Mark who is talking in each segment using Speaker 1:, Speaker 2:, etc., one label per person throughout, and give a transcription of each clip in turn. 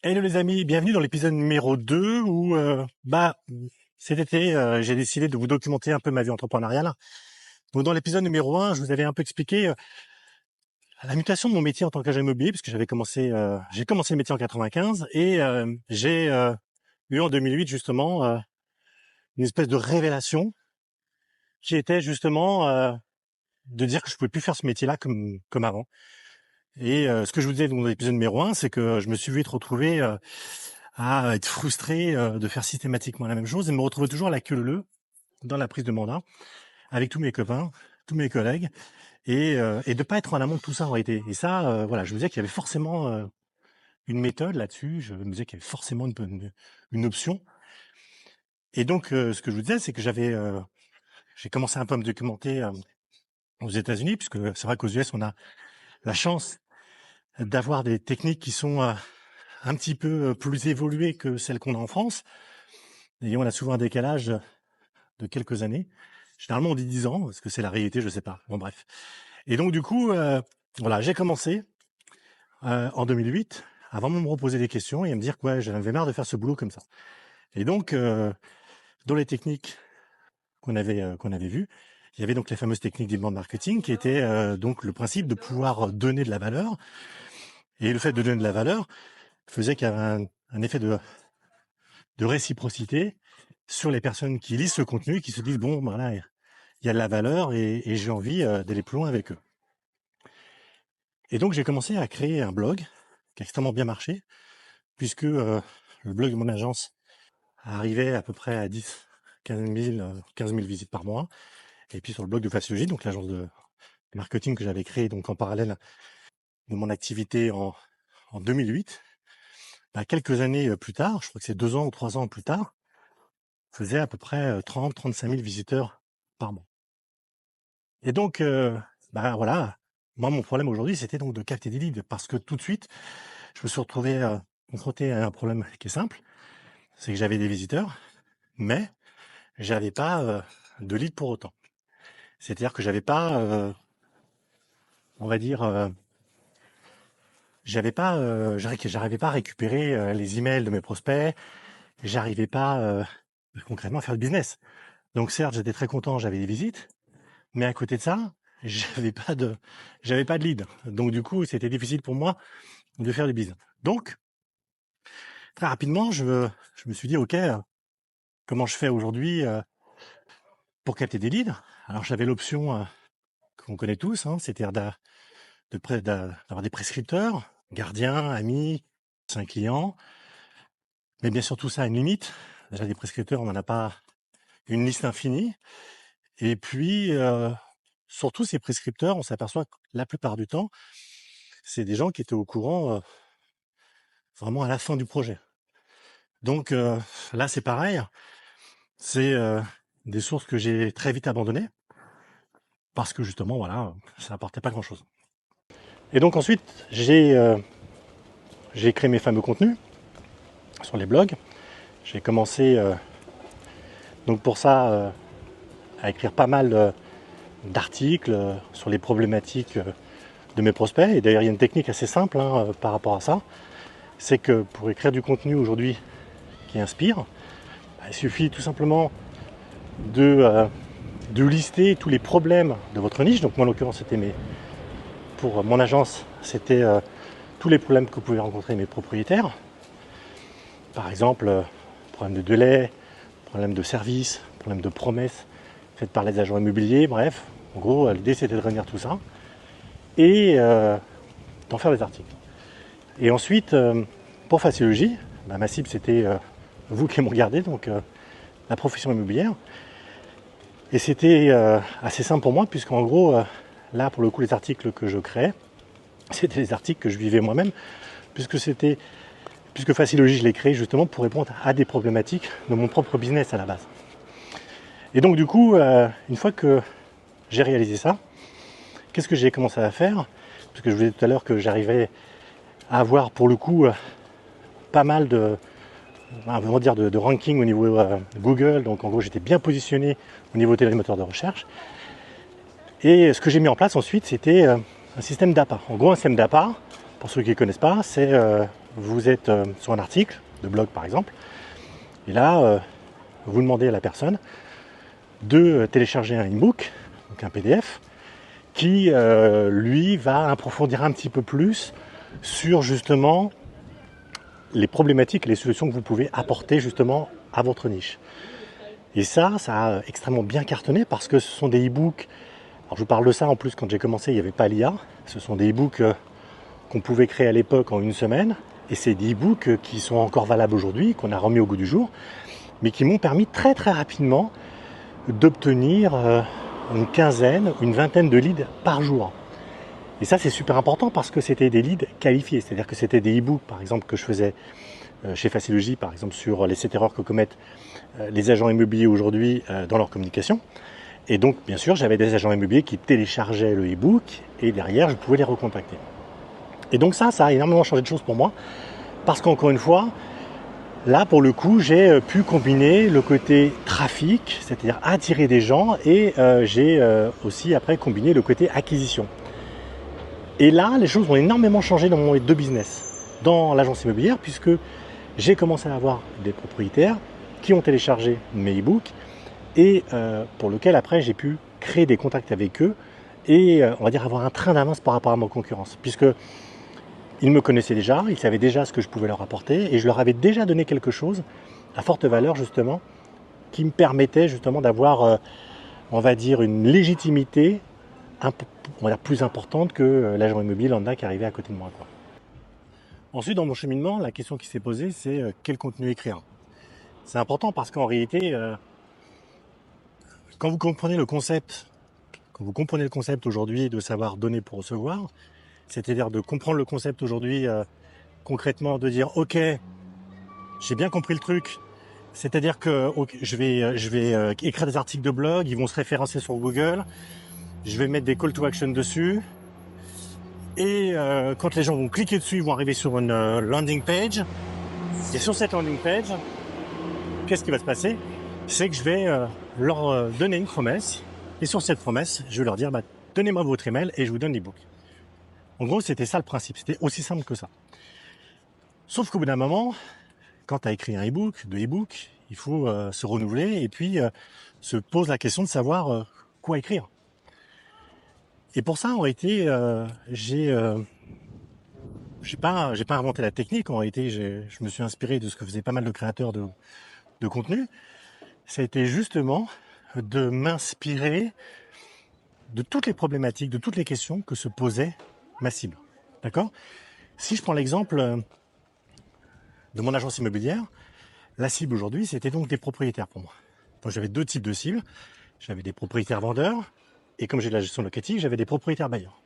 Speaker 1: Hello les amis, bienvenue dans l'épisode numéro 2 où cet été j'ai décidé de vous documenter un peu ma vie entrepreneuriale. Donc dans l'épisode numéro 1, je vous avais un peu expliqué la mutation de mon métier en tant qu'agent immobilier, puisque j'ai commencé le métier en 95 et j'ai eu en 2008 justement une espèce de révélation qui était justement de dire que je pouvais plus faire ce métier-là comme avant. Et ce que je vous disais dans l'épisode numéro 1, c'est que je me suis vite retrouvé à être frustré de faire systématiquement la même chose et me retrouver toujours à la queue leu dans la prise de mandat avec tous mes copains, tous mes collègues et de pas être en amont de tout ça en réalité. Et ça, voilà, je me disais qu'il y avait forcément une méthode là-dessus. Je me disais qu'il y avait forcément une option. Et donc, ce que je vous disais, c'est que j'ai commencé un peu à me documenter aux États-Unis, puisque c'est vrai qu'aux US, on a la chance d'avoir des techniques qui sont un petit peu plus évoluées que celles qu'on a en France. Et on a souvent un décalage de quelques années. Généralement, on dit 10 ans, parce que c'est la réalité, je sais pas. Bon, bref. Et donc, du coup, voilà, j'ai commencé en 2008, avant de me reposer des questions et à me dire que ouais, j'en avais marre de faire ce boulot comme ça. Et donc, dans les techniques qu'on avait vues, il y avait donc les fameuses techniques d'inbound marketing qui étaient donc le principe de pouvoir donner de la valeur. Et le fait de donner de la valeur faisait qu'il y avait un effet de réciprocité sur les personnes qui lisent ce contenu et qui se disent bon, voilà, il y a de la valeur et j'ai envie d'aller plus loin avec eux. Et donc j'ai commencé à créer un blog qui a extrêmement bien marché, puisque le blog de mon agence arrivait à peu près à 15 000 visites par mois. Et puis sur le blog de Faciologie, donc l'agence de marketing que j'avais créé donc en parallèle de mon activité en 2008, quelques années plus tard, je crois que c'est 2 ans ou 3 ans plus tard, faisait à peu près 30-35 000 visiteurs par mois. Et donc, voilà, moi mon problème aujourd'hui c'était donc de capter des leads, parce que tout de suite, je me suis retrouvé confronté à un problème qui est simple, c'est que j'avais des visiteurs, mais j'avais pas de leads pour autant. C'est-à-dire que j'avais pas, on va dire, j'arrivais pas à récupérer les emails de mes prospects, j'arrivais pas concrètement à faire le business. Donc certes, j'étais très content, j'avais des visites, mais à côté de ça, j'avais pas de, j'avais pas de lead. Donc du coup, c'était difficile pour moi de faire du business. Donc très rapidement, je me suis dit, ok, comment je fais aujourd'hui pour capter des leads? Alors j'avais l'option qu'on connaît tous, hein, c'est-à-dire d'avoir des prescripteurs, gardiens, amis, anciens clients. Mais bien sûr, tout ça a une limite. Déjà, des prescripteurs, on n'en a pas une liste infinie. Et puis, surtout ces prescripteurs, on s'aperçoit que la plupart du temps, c'est des gens qui étaient au courant vraiment à la fin du projet. Donc là, c'est pareil. C'est des sources que j'ai très vite abandonnées parce que justement, voilà, ça n'apportait pas grand-chose. Et donc ensuite, j'ai créé mes fameux contenus sur les blogs. J'ai commencé donc pour ça à écrire pas mal d'articles sur les problématiques de mes prospects. Et d'ailleurs, il y a une technique assez simple par rapport à ça. C'est que pour écrire du contenu aujourd'hui qui inspire, il suffit tout simplement de lister tous les problèmes de votre niche. Donc moi, en l'occurrence, pour mon agence, c'était tous les problèmes que pouvaient rencontrer mes propriétaires. Par exemple, problème de délai, problème de service, problème de promesses faites par les agents immobiliers, bref. En gros, l'idée c'était de réunir tout ça et d'en faire des articles. Et ensuite, pour Faciologie, ma cible c'était vous qui m'ont regardé, donc la profession immobilière. Et c'était assez simple pour moi, puisqu'en gros, là pour le coup, les articles que je créais, c'était des articles que je vivais moi-même, puisque Faciologie, je l'ai créé justement pour répondre à des problématiques de mon propre business à la base. Et donc du coup, une fois que j'ai réalisé ça, qu'est-ce que j'ai commencé à faire? Parce que je vous disais tout à l'heure que j'arrivais à avoir pour le coup pas mal de ranking au niveau Google. Donc en gros, j'étais bien positionné au niveau des moteurs de recherche. Et ce que j'ai mis en place ensuite, c'était un système d'appât. En gros, un système d'appât, pour ceux qui ne connaissent pas, c'est vous êtes sur un article de blog par exemple, et là, vous demandez à la personne de télécharger un e-book, donc un PDF, qui lui va approfondir un petit peu plus sur justement les problématiques et les solutions que vous pouvez apporter justement à votre niche. Et ça a extrêmement bien cartonné parce que ce sont des e-books. Alors je vous parle de ça en plus quand j'ai commencé, il n'y avait pas l'IA. Ce sont des e-books qu'on pouvait créer à l'époque en une semaine. Et c'est des e-books qui sont encore valables aujourd'hui, qu'on a remis au goût du jour, mais qui m'ont permis très très rapidement d'obtenir une quinzaine, une vingtaine de leads par jour. Et ça c'est super important parce que c'était des leads qualifiés, c'est-à-dire que c'était des e-books par exemple que je faisais chez Facilogy par exemple sur les 7 erreurs que commettent les agents immobiliers aujourd'hui dans leur communication. Et donc bien sûr j'avais des agents immobiliers qui téléchargeaient le e-book et derrière je pouvais les recontacter. Et donc ça a énormément changé de choses pour moi parce qu'encore une fois, là pour le coup j'ai pu combiner le côté trafic, c'est-à-dire attirer des gens, et j'ai aussi après combiné le côté acquisition. Et là les choses ont énormément changé dans mon deux business, dans l'agence immobilière, puisque j'ai commencé à avoir des propriétaires qui ont téléchargé mes e-books et pour lequel après j'ai pu créer des contacts avec eux et on va dire avoir un train d'avance par rapport à ma concurrence, puisque ils me connaissaient déjà, ils savaient déjà ce que je pouvais leur apporter et je leur avais déjà donné quelque chose à forte valeur justement qui me permettait justement d'avoir on va dire une légitimité on va dire plus importante que l'agent immobilier lambda qui arrivait à côté de moi, quoi. Ensuite dans mon cheminement, la question qui s'est posée c'est quel contenu écrire. C'est important parce qu'en réalité quand vous comprenez le concept aujourd'hui de savoir donner pour recevoir, c'est-à-dire de comprendre le concept aujourd'hui concrètement, de dire ok, j'ai bien compris le truc, c'est-à-dire que okay, je vais écrire des articles de blog, ils vont se référencer sur Google, je vais mettre des call to action dessus, et quand les gens vont cliquer dessus, ils vont arriver sur une landing page, et sur cette landing page, qu'est-ce qui va se passer? C'est que je vais leur donner une promesse, et sur cette promesse, je vais leur dire donnez-moi votre email et je vous donne l'ebook. En gros, c'était ça le principe, c'était aussi simple que ça. Sauf qu'au bout d'un moment, quand tu as écrit un e-book, deux e-books, il faut se renouveler et puis se pose la question de savoir quoi écrire. Et pour ça, en réalité, j'ai pas inventé la technique. En réalité, je me suis inspiré de ce que faisaient pas mal de créateurs de contenu. Ça a été justement de m'inspirer de toutes les problématiques, de toutes les questions que se posait ma cible. D'accord ? Si je prends l'exemple de mon agence immobilière, la cible aujourd'hui, c'était donc des propriétaires pour moi. Donc j'avais deux types de cibles. J'avais des propriétaires vendeurs, et comme j'ai de la gestion locative, j'avais des propriétaires bailleurs.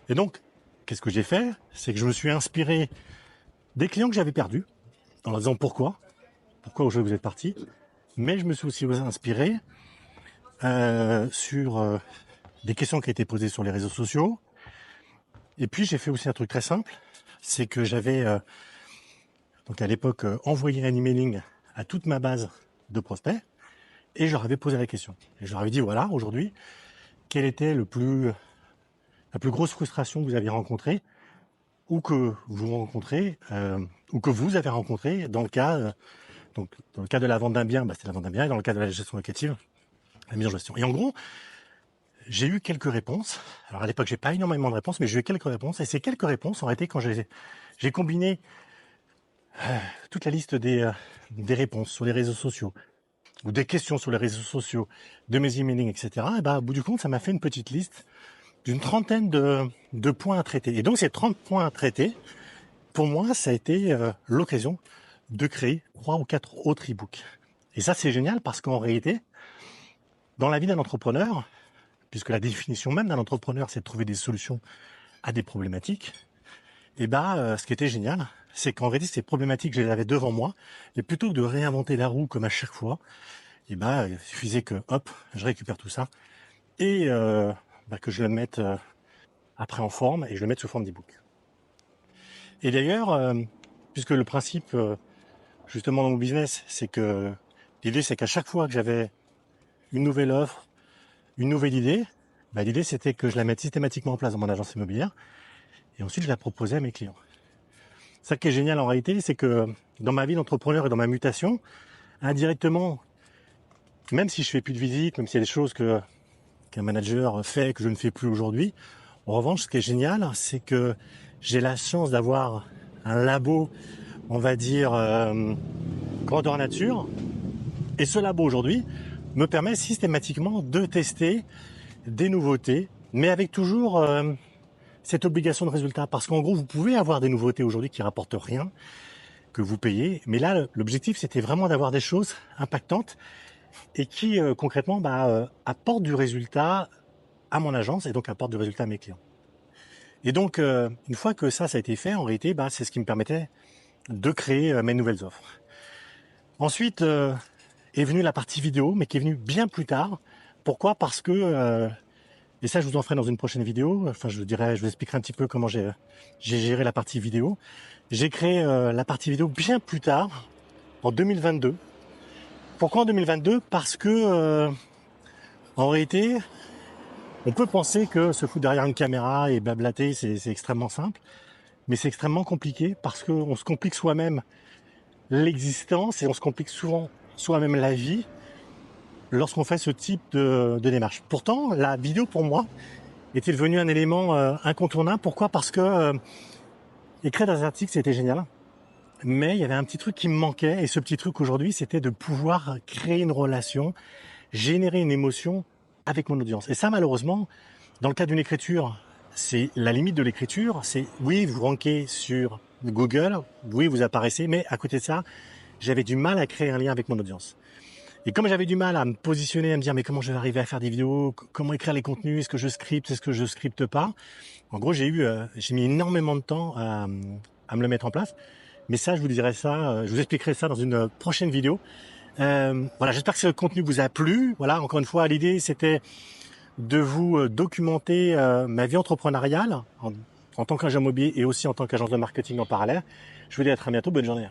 Speaker 1: Et donc, qu'est-ce que j'ai fait? C'est que je me suis inspiré des clients que j'avais perdus, en leur disant pourquoi aujourd'hui vous êtes partis. Mais je me suis aussi inspiré sur des questions qui étaient posées sur les réseaux sociaux. Et puis j'ai fait aussi un truc très simple, c'est que j'avais donc à l'époque envoyé un emailing à toute ma base de prospects et je leur avais posé la question. Et je leur avais dit voilà, aujourd'hui, quelle était la plus grosse frustration que vous avez rencontrée ou que vous rencontrez ou que vous avez rencontré dans le cas donc dans le cas de la vente d'un bien, c'était la vente d'un bien, et dans le cas de la gestion locative, la mise en gestion. Et en gros, j'ai eu quelques réponses. Alors à l'époque, j'ai pas énormément de réponses, mais j'ai eu quelques réponses. Et ces quelques réponses ont été quand j'ai combiné toute la liste des réponses sur les réseaux sociaux ou des questions sur les réseaux sociaux, de mes emailing, etc. Et au bout du compte, ça m'a fait une petite liste d'une trentaine de points à traiter. Et donc ces 30 points à traiter, pour moi, ça a été l'occasion de créer 3 ou 4 autres e-books. Et ça, c'est génial parce qu'en réalité, dans la vie d'un entrepreneur, puisque la définition même d'un entrepreneur, c'est de trouver des solutions à des problématiques, et ce qui était génial, c'est qu'en réalité, ces problématiques, je les avais devant moi, et plutôt que de réinventer la roue comme à chaque fois, il suffisait que, hop, je récupère tout ça, et que je le mette après en forme, et je le mette sous forme d'e-book. Et d'ailleurs, puisque le principe, justement dans mon business, c'est que l'idée, c'est qu'à chaque fois que j'avais une nouvelle offre, une nouvelle idée, l'idée, c'était que je la mette systématiquement en place dans mon agence immobilière, et ensuite, je la proposais à mes clients. Ça qui est génial en réalité, c'est que dans ma vie d'entrepreneur et dans ma mutation, indirectement, même si je fais plus de visites, même s'il y a des choses qu'un manager fait que je ne fais plus aujourd'hui, en revanche, ce qui est génial, c'est que j'ai la chance d'avoir un labo, on va dire, grandeur nature. Et ce labo aujourd'hui me permet systématiquement de tester des nouveautés, mais avec toujours cette obligation de résultat. Parce qu'en gros, vous pouvez avoir des nouveautés aujourd'hui qui rapportent rien, que vous payez. Mais là, l'objectif, c'était vraiment d'avoir des choses impactantes et qui, concrètement, apportent du résultat à mon agence et donc apportent du résultat à mes clients. Et donc, une fois que ça a été fait, en réalité, c'est ce qui me permettait de créer mes nouvelles offres. Ensuite, est venue la partie vidéo, mais qui est venue bien plus tard. Pourquoi ? Parce que, et ça je vous en ferai dans une prochaine vidéo, enfin je vous expliquerai un petit peu comment j'ai géré la partie vidéo. J'ai créé la partie vidéo bien plus tard, en 2022. Pourquoi en 2022 ? Parce que, en réalité, on peut penser que se foutre derrière une caméra et blablater, c'est extrêmement simple. Mais c'est extrêmement compliqué parce qu'on se complique soi-même l'existence et on se complique souvent soi-même la vie lorsqu'on fait ce type de démarche. Pourtant, la vidéo pour moi était devenue un élément incontournable. Pourquoi ? Parce que écrire des articles, c'était génial. Mais il y avait un petit truc qui me manquait et ce petit truc aujourd'hui, c'était de pouvoir créer une relation, générer une émotion avec mon audience. Et ça, malheureusement, dans le cas d'une écriture, c'est la limite de l'écriture. C'est oui, vous rankez sur Google, oui, vous apparaissez, mais à côté de ça, j'avais du mal à créer un lien avec mon audience. Et comme j'avais du mal à me positionner, à me dire mais comment je vais arriver à faire des vidéos, comment écrire les contenus, est-ce que je scripte, est-ce que je scripte pas. En gros, j'ai mis énormément de temps à me le mettre en place. Mais ça, je vous expliquerai ça dans une prochaine vidéo. Voilà, j'espère que ce contenu vous a plu. Voilà, encore une fois, l'idée c'était de vous documenter ma vie entrepreneuriale en tant qu'agent immobilier et aussi en tant qu'agence de marketing en parallèle. Je vous dis à très bientôt, bonne journée.